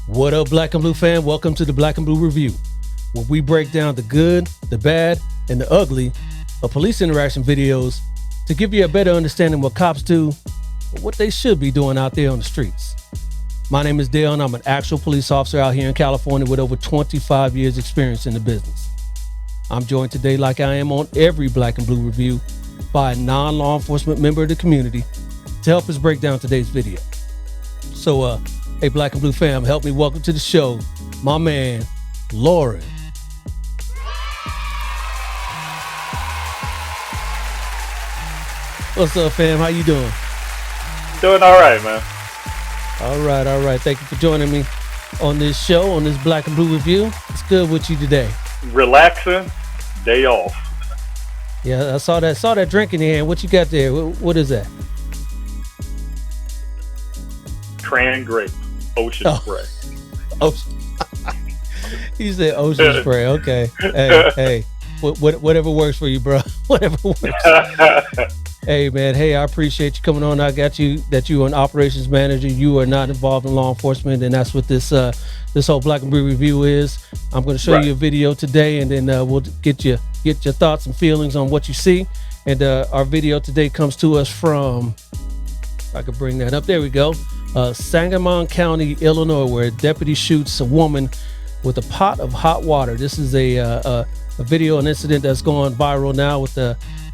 What up, Black and Blue fam? Welcome to the Black and Blue Review, where we break down the good, the bad, and the ugly of police interaction videos to give you a better understanding what cops do, or what they should be doing out there on the streets. My name is Dale, and I'm an actual police officer out here in California with over 25 years experience in the business. I'm joined today, like I am on every Black and Blue Review, by a non-law enforcement member of the community to help us break down today's video. So, hey, Black and Blue fam, help me welcome to the show, my man, Lauren. What's up, fam? How you doing? Doing all right, man. All right. Thank you for joining me on this show, on this Black and Blue Review. It's good with you today. Relaxing, day off. Yeah, I saw that drink in your hand. What you got there? What is that? Cran grape, ocean spray. Ocean. He said ocean spray. Okay. Hey. Whatever works for you, bro. Whatever works. Hey, man. Hey, I appreciate you coming on. I got you that you are an operations manager. You are not involved in law enforcement, and that's what this whole Black and Blue Review is. I'm going to show you a video today, and then we'll get your thoughts and feelings on what you see. And our video today comes to us from, if I could bring that up, there we go. Sangamon County, Illinois, where a deputy shoots a woman with a pot of hot water. This is a video, an incident that's going viral now with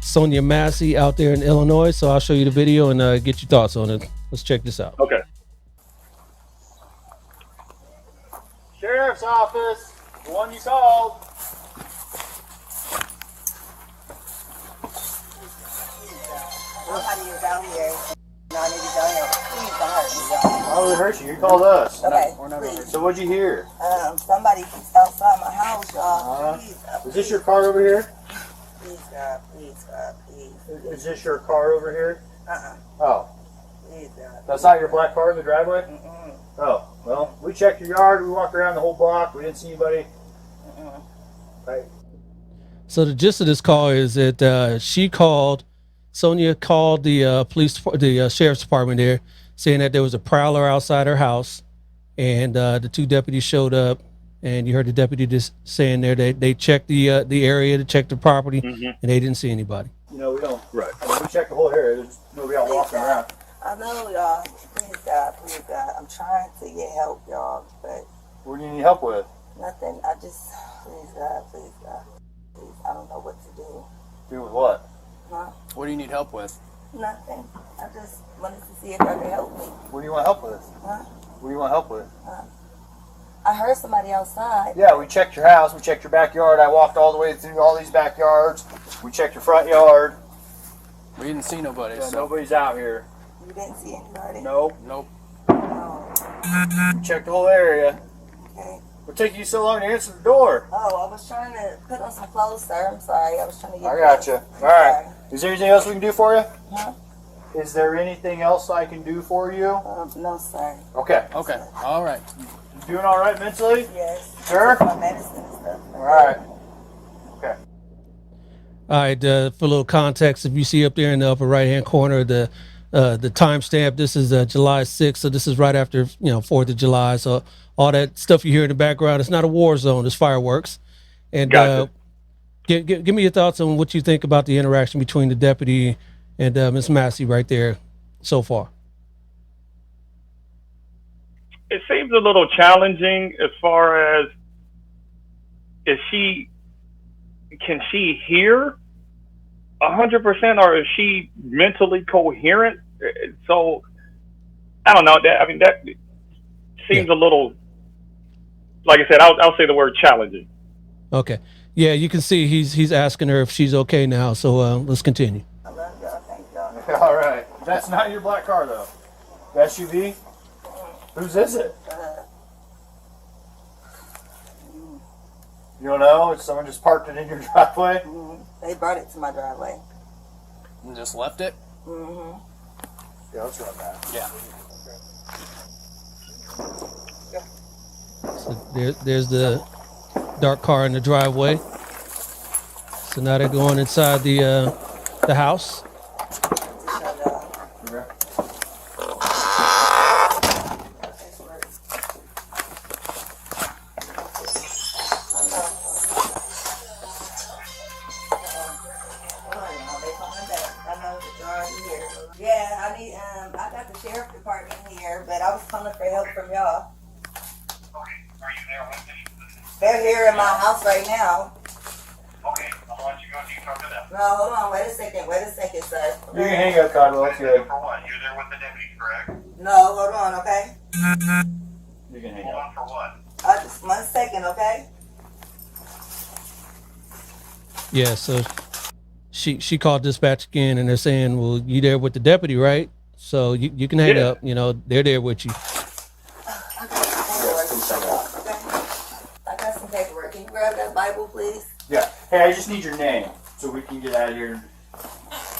Sonya Massey out there in Illinois. So I'll show you the video and get your thoughts on it. Let's check this out. Okay. Sheriff's office, the one you called. Nobody is down here. No, I need to down here. Please don't hurt me, y'all. Why would it hurt you? You called us. Okay, Please. So what'd you hear? somebody keeps outside my house, y'all. Please, Is this your car over here? please, God, please, God, please. Is this your car over here? Oh, Please, God. that's not your black car in the driveway? Mm-mm, Oh, well, we checked your yard. We walked around the whole block. We didn't see anybody. mm-mm. Right. So the gist of this call is that Sonya called the sheriff's department there, saying that there was a prowler outside her house, and the two deputies showed up, and you heard the deputy just saying there that they checked the area, to check the property, and they didn't see anybody. You know, we don't. Right. I mean, we checked the whole area. There's nobody out walking around. I know, y'all. Please, God, please, God. I'm trying to get help, y'all, but What do you need help with? nothing. I just, please, God, please, God. Please, I don't know what to do. Do with what? Huh? What do you need help with? Nothing. I just wanted to see if y'all could help me. What do you want help with? Huh? What do you want help with? I heard somebody outside. Yeah, we checked your house. We checked your backyard. I walked all the way through all these backyards. We checked your front yard. We didn't see nobody, Yeah, so nobody's out here. You didn't see anybody? Nope. nope. Oh, We checked the whole area. okay. What took you so long to answer the door? Oh, I was trying to put on some clothes, sir. I'm sorry. I was trying to get I got you. dressed. All right. Is there anything else we can do for you? Huh? Is there anything else I can do for you? No, sir. Okay. Okay, all right. You doing all right mentally? Yes. Sure. My medicine and stuff. All right. Okay. All right, for a little context, if you see up there in the upper right-hand corner, the timestamp, this is July 6th, so this is right after 4th of July. So all that stuff you hear in the background, it's not a war zone, it's fireworks. And Gotcha. give me your thoughts on what you think about the interaction between the deputy and Miss Massey right there so far. It seems a little challenging as far as can she hear 100%, or is she mentally coherent? So I don't know. That seems a little. Like I said, I'll say the word challenging. Okay. Yeah, you can see he's asking her if she's okay now. So let's continue. I love y'all. Thank y'all. All right. That's not your black car though. The SUV. Whose is it? You don't know? Someone just parked it in your driveway? They brought it to my driveway. And just left it? Mm-hmm. Yeah, let's run that. Yeah. So there's the dark car in the driveway. So now they're going inside the house. They're here in my house right now. Okay, I'll let you go until you talk to them. No, hold on. Wait a second, sir. You can hang up, Cotwell. It's good. For what? You're there with the deputy, correct? No, hold on, okay? You can hang Hold up. on for what? Just 1 second, okay? Yeah, so she called dispatch again, and they're saying, well, you there with the deputy, right? So you can hang up. You know, they're there with you. I got some paperwork. Okay? I got some paperwork. Can you grab that Bible, please? Yeah. Hey, I just need your name so we can get out of here.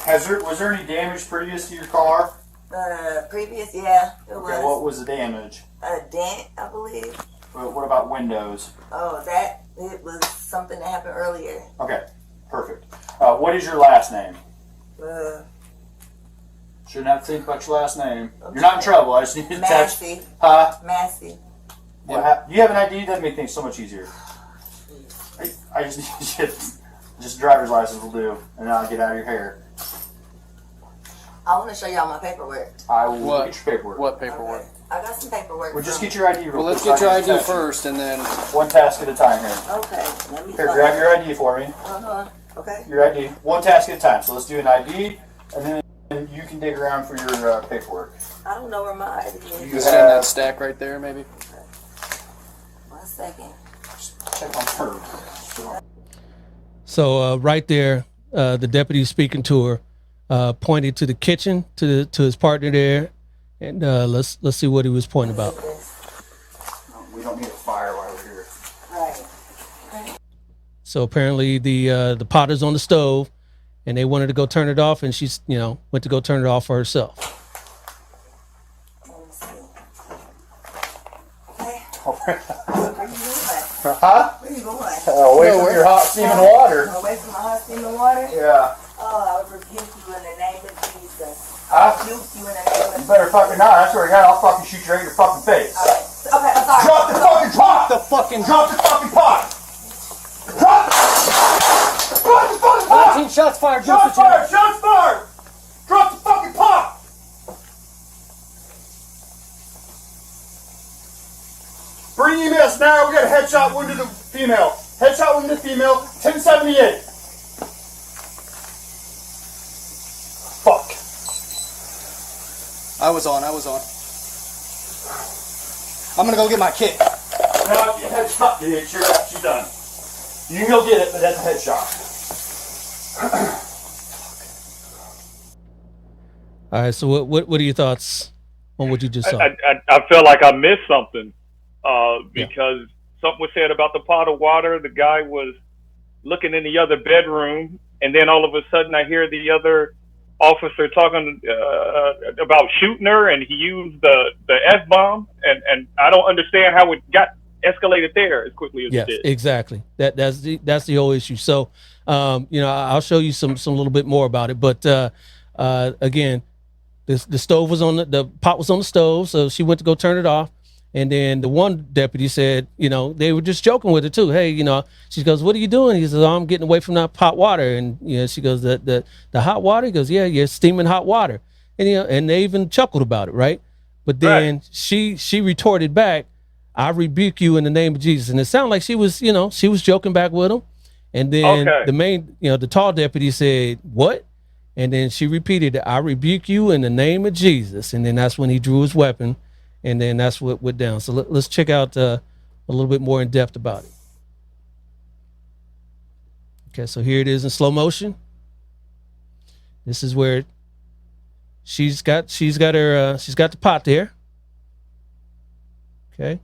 Was there any damage previous to your car? Previous, yeah, it was. Okay, what was the damage? A dent, I believe. What about windows? Oh, it was something that happened earlier. Okay, perfect. What is your last name? Shouldn't have to think about your last name. You're not in trouble. I just need to touch. Massey. Huh? Massey. Do you have an ID? That makes things so much easier. I just need just driver's license will do, and then I'll get out of your hair. I want to show y'all my paperwork. I will get your paperwork. What paperwork? Okay. I got some paperwork. Well, just get your ID real quick. Well, let's so I get your can ID touch you. first, and then One task at a time here. Okay, let me Here, grab your ID for me. Okay. Your ID. One task at a time. So let's do an ID, and then you can dig around for your paperwork. I don't know where my ID is. You it's in that stack right there, maybe. 1 second. check on her. So right there, the deputy speaking to her, pointed to the kitchen, to his partner there, and let's see what he was pointing about. We don't need a fire while we're here. Right. So apparently the pot is on the stove, and they wanted to go turn it off, and she's went to go turn it off for herself. Let me see. Okay. Where you going? Huh? Where you going? Away from your hot steaming water. Away from my hot steaming water? Yeah. Oh, I would rebuke you in the name of Jesus. Huh? Rebuke you in the name of You better fucking not. I swear to God, I'll fucking shoot you right in your fucking face. Okay, I'm sorry. Drop the fucking pot! Drop the fucking pot! Drop the fucking pot! 19 shots fired. Shots fired! Shots fired! Drop the fucking pot! Bring EMS now. We got a headshot wound to the female. Headshot wound to the female. 1078. Fuck. I was on. I'm gonna go get my kit. No, you headshot, dude. Sure, she's done. You can go get it, but that's a headshot. All right. So what are your thoughts on what you just saw? I feel like I missed something because something was said about the pot of water. The guy was looking in the other bedroom, and then all of a sudden I hear the other officer talking about shooting her, and he used the F-bomb, and I don't understand how it got escalated there as quickly as it did. Exactly. That's the whole issue. So I'll show you some little bit more about it, but again, the stove was on the pot was on the stove, so she went to go turn it off. And then the one deputy said, they were just joking with her too. Hey, she goes, "What are you doing?" He says, "Oh, I'm getting away from that hot water." And she goes, "The hot water?" He goes, "Yeah, you're steaming hot water." And and they even chuckled about it, right? But then she retorted back, "I rebuke you in the name of Jesus." And it sounded like she was joking back with him. And then the main, the tall deputy said, "What?" And then she repeated, "I rebuke you in the name of Jesus." And then that's when he drew his weapon. And then that's what went down. So let's check out a little bit more in depth about it. Okay, so here it is in slow motion. This is where she's got the pot there. Okay.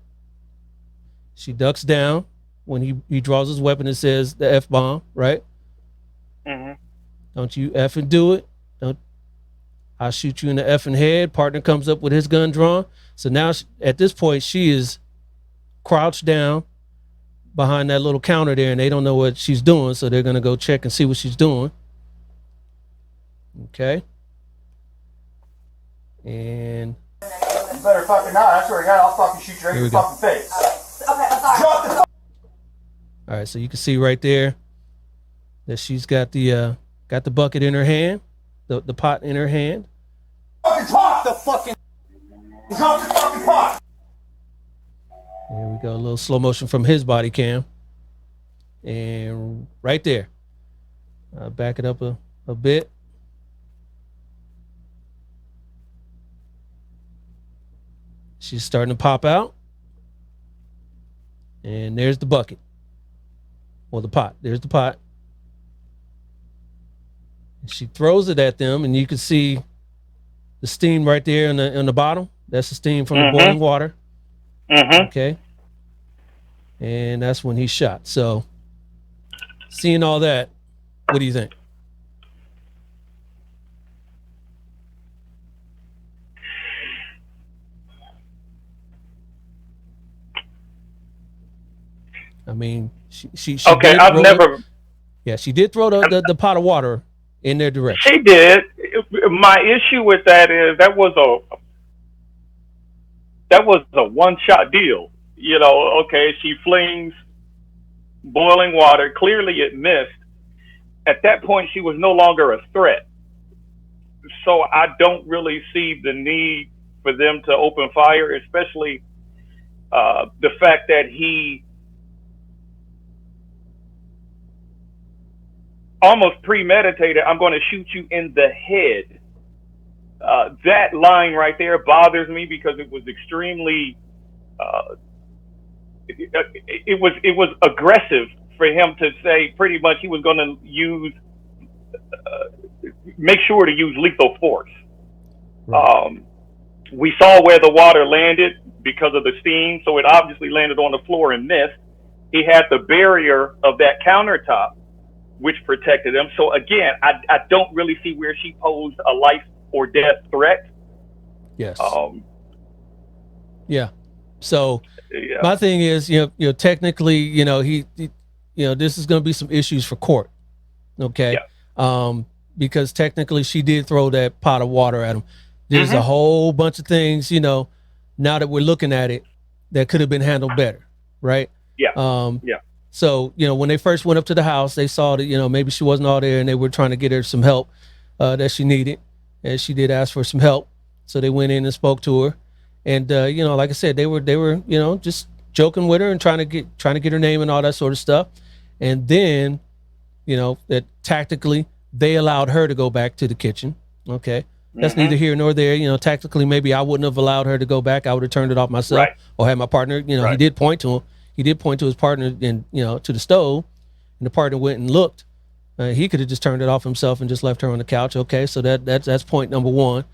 She ducks down when he draws his weapon and says the F-bomb, right? Mm-hmm. Don't you effing do it. I'll shoot you in the effing head. Partner comes up with his gun drawn. So now at this point, she is crouched down behind that little counter there, and they don't know what she's doing. So they're going to go check and see what she's doing. Okay. And You better fucking not. I swear to God, I'll fucking shoot you right in your fucking face. Okay, I'm sorry. Drop the all right, so you can see right there that she's got the bucket in her hand, the pot in her hand. fucking pot! Drop the fucking pot! Here we go. A little slow motion from his body cam. And right there. Back it up a bit. She's starting to pop out. And there's the bucket. Well, the pot. There's the pot. She throws it at them, and you can see the steam right there on the bottom. That's the steam from the boiling water. Okay. And that's when he's shot. So, seeing all that, what do you think? I mean, she okay, I've never. Yeah, she did throw the pot of water in their direction. She did. My issue with that is that was a one-shot deal. You know, okay, she flings boiling water. Clearly, it missed. At that point, she was no longer a threat. So I don't really see the need for them to open fire, especially the fact that he almost premeditated, I'm going to shoot you in the head. That line right there bothers me because it was extremely, it was aggressive for him to say pretty much he was going to use, make sure to use lethal force. Right. We saw where the water landed because of the steam, so it obviously landed on the floor and missed. He had the barrier of that countertop, which protected him. So again, I don't really see where she posed a life or death threat. Yes. Yeah. So my thing is, you know, technically, he this is going to be some issues for court. Okay. Yeah. Because technically she did throw that pot of water at him. There's a whole bunch of things, now that we're looking at it, that could have been handled better. Right. Yeah. Yeah. So, when they first went up to the house, they saw that, maybe she wasn't all there and they were trying to get her some help that she needed. And she did ask for some help. So they went in and spoke to her. And, like I said, they were, just joking with her and trying to get her name and all that sort of stuff. And then, that tactically they allowed her to go back to the kitchen. Okay. That's neither here nor there. Tactically, maybe I wouldn't have allowed her to go back. I would have turned it off myself or had my partner, he did point to him. He did point to his partner and, to the stove, and the partner went and looked. He could have just turned it off himself and just left her on the couch. Okay. So that's point number one.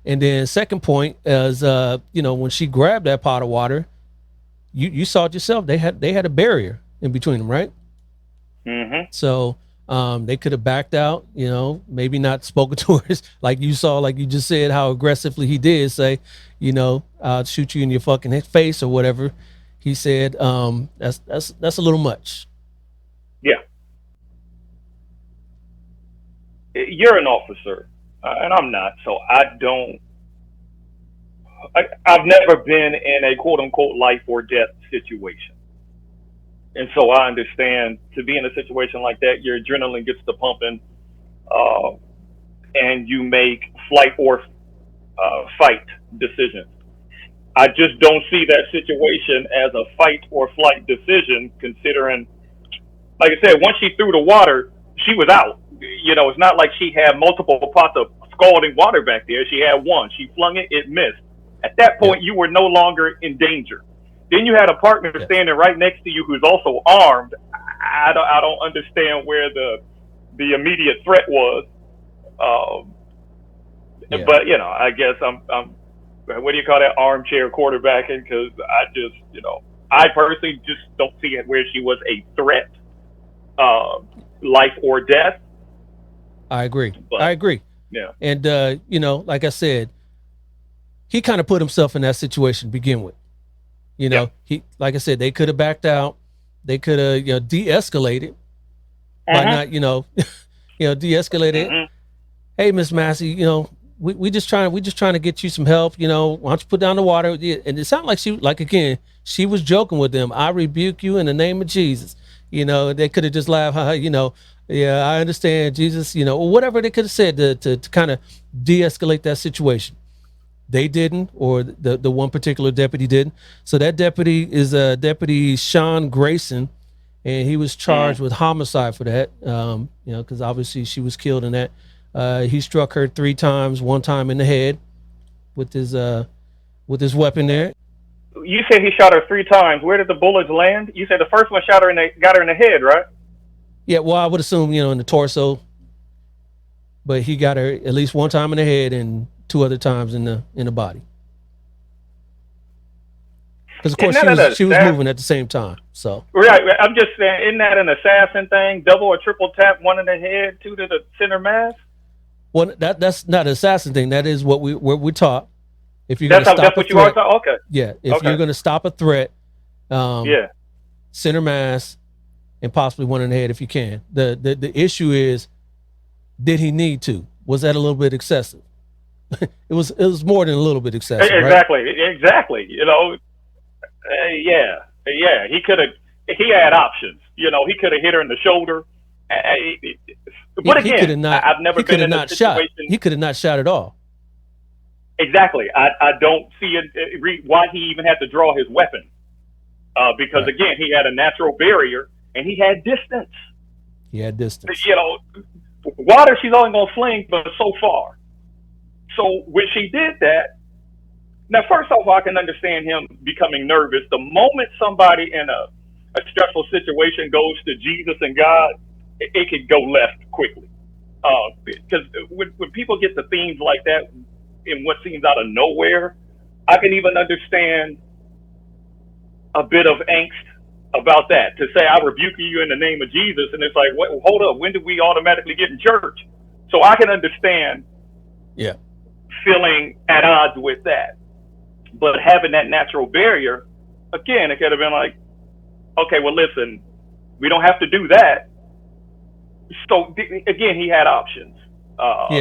And then second point is, when she grabbed that pot of water, you saw it yourself. They had a barrier in between them, right? So, they could have backed out, maybe not spoken to her like you saw, like you just said, how aggressively he did say, I'll shoot you in your fucking face or whatever. He said, that's a little much. Yeah. You're an officer, and I'm not, so I've never been in a quote unquote life or death situation. And so I understand to be in a situation like that, your adrenaline gets to pumping, and you make flight or fight decisions. I just don't see that situation as a fight or flight decision, considering, like I said, once she threw the water, she was out. It's not like she had multiple pots of scalding water back there. She had one. She flung it, it missed. At that point, you were no longer in danger. Then you had a partner standing right next to you who's also armed. I don't understand where the immediate threat was. But I guess I'm what do you call that, armchair quarterbacking? Because I personally just don't see it where she was a threat, life or death. I agree. Yeah. And like I said, he kind of put himself in that situation to begin with. He, like I said, they could have backed out. They could have, de-escalated by not, de-escalated. Hey, Miss Massey, we just trying to get you some help. Why don't you put down the water? And it sounded like she was joking with them. I rebuke you in the name of Jesus. They could have just laughed. Yeah, I understand, Jesus. Or whatever they could have said to kind of de-escalate that situation. they didn't, or the one particular deputy didn't. So that deputy is Deputy Sean Grayson, and he was charged with homicide for that. Because obviously she was killed in that. He struck her 3 times, 1 time in the head with his weapon there. You said he shot her 3 times. Where did the bullets land? You said the first one got her in the head, right? Yeah, well, I would assume, in the torso. But he got her at least 1 time in the head and 2 other times in the body. Because of course she was moving at the same time. So right, I'm just saying, isn't that an assassin thing? Double or triple tap, 1 in the head, 2 to the center mass. Well, that's not an assassin thing. That is what we're taught. If you're That's gonna stop what a you are threat, taught. Okay. yeah. If you're gonna stop a threat, center mass, and possibly 1 in the head if you can. The issue is, did he need to? Was that a little bit excessive? It was more than a little bit excessive. Exactly. Right? Exactly. Yeah. He could have. He had options. He could have hit her in the shoulder. But again, I've never been in a situation. He could have not shot at all. Exactly. I don't see why he even had to draw his weapon. Because again, he had a natural barrier and he had distance. Water, she's only going to fling, but so far. So when she did that, now first off, I can understand him becoming nervous. The moment somebody in a stressful situation goes to Jesus and God, it could go left quickly. Because when people get to themes like that in what seems out of nowhere, I can even understand a bit of angst about that. To say, I rebuke you in the name of Jesus, and it's like, hold up, when did we automatically get in church? So I can understand feeling at odds with that. But having that natural barrier, again, it could have been like, okay, well, listen, we don't have to do that. So again, he had options. But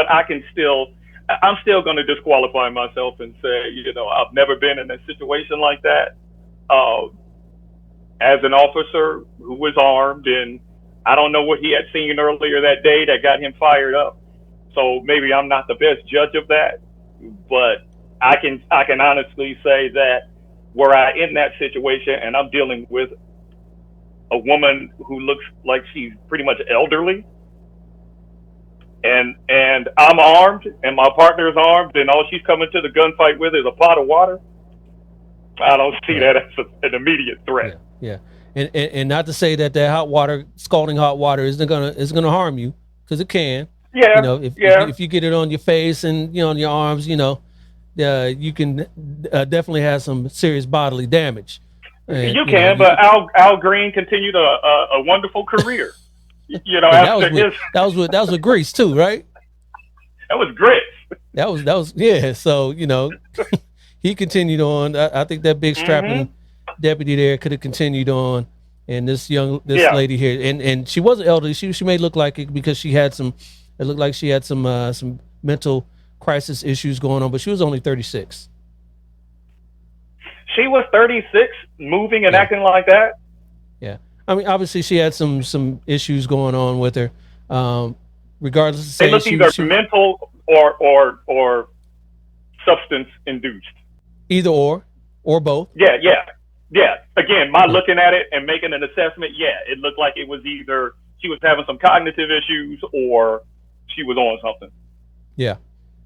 I'm still going to disqualify myself and say, I've never been in a situation like that. As an officer who was armed, and I don't know what he had seen earlier that day that got him fired up. So maybe I'm not the best judge of that, but I can honestly say that were I in that situation and I'm dealing with a woman who looks like she's pretty much elderly, and I'm armed and my partner's armed, and all she's coming to the gunfight with is a pot of water, I don't see that as an immediate threat. Yeah. And not to say that hot water, scalding hot water, isn't gonna harm you, because it can. Yeah. If you get it on your face and on your arms, you can definitely have some serious bodily damage. And, but Al Green continued a wonderful career. That was with Grease too, right? That was Grit. That was yeah. So he continued on. I think that big strapping deputy there could have continued on, and this lady here, and she wasn't elderly. She may look like it because she had some. It looked like she had some mental crisis issues going on, but she was only 36. She was 36, moving and acting like that. Yeah, I mean, obviously she had some issues going on with her. Regardless of saying either mental or substance induced. Either or both. Yeah. Again, looking at it and making an assessment, it looked like it was either she was having some cognitive issues or she was on something. Yeah.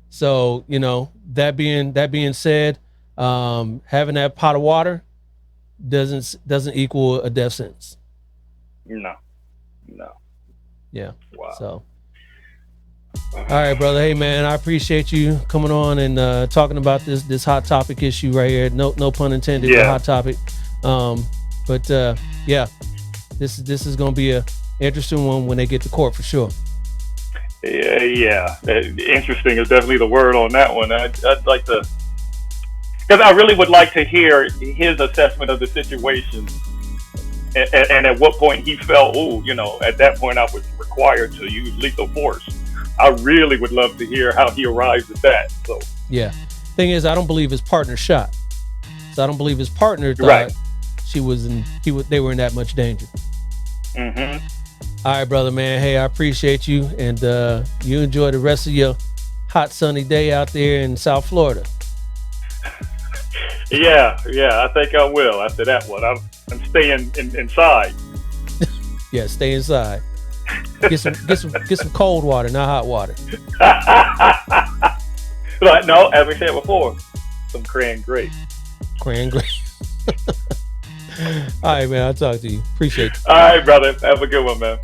So, that being said, having that pot of water doesn't equal a death sentence. No. Yeah. Wow. So, all right, brother. Hey, man, I appreciate you coming on and talking about this hot topic issue right here. No pun intended. Yeah. Hot topic. This is going to be a interesting one when they get to court for sure. Yeah. Interesting is definitely the word on that one. I'd like to, because I really would like to hear his assessment of the situation, and at what point he felt, at that point I was required to use lethal force. I really would love to hear how he arrived at that. So yeah, thing is, I don't believe his partner shot. So I don't believe his partner thought they were in that much danger. Mm-hmm. All right, brother, man. Hey, I appreciate you, and you enjoy the rest of your hot sunny day out there in South Florida. Yeah, I think I will after that one. I'm staying inside. Yeah, stay inside. Get some cold water, not hot water. But no, as we said before, some cran grape. Cran grape. All right, man. I'll talk to you. Appreciate you. All right, brother. Have a good one, man.